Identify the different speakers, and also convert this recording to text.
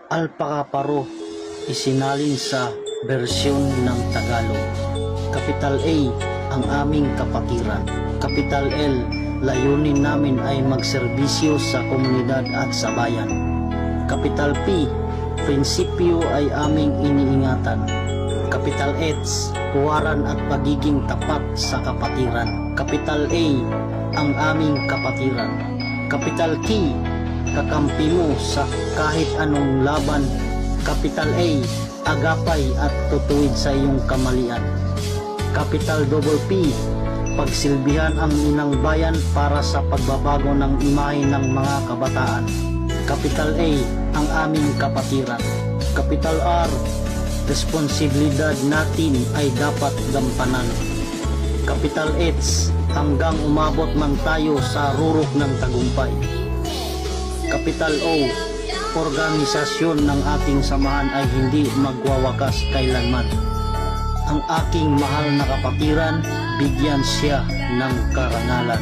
Speaker 1: Alpaka-Paro, isinalin sa bersyon ng Tagalog. Kapital A, ang aming kapatiran. Kapital L, layunin namin ay magserbisyo sa komunidad at sa bayan. Kapital P, prinsipyo ay aming iniingatan. Kapital H, huwaran at pagiging tapat sa kapatiran. Kapital A, ang aming kapatiran. Kapital T, kakampi mo sa kahit anong laban. Kapital A, agapay at tutuwid sa iyong kamalian. Kapital P, pagsilbihan ang inang bayan para sa pagbabago ng imahe ng mga kabataan. Kapital A, ang aming kapatiran. Kapital R, responsibilidad natin ay dapat gampanan. Kapital H, hanggang umabot man tayo sa rurok ng tagumpay. Kapital O, organisasyon ng ating samahan ay hindi magwawakas kailanman. Ang aking mahal na kapatiran, bigyan siya ng karangalan.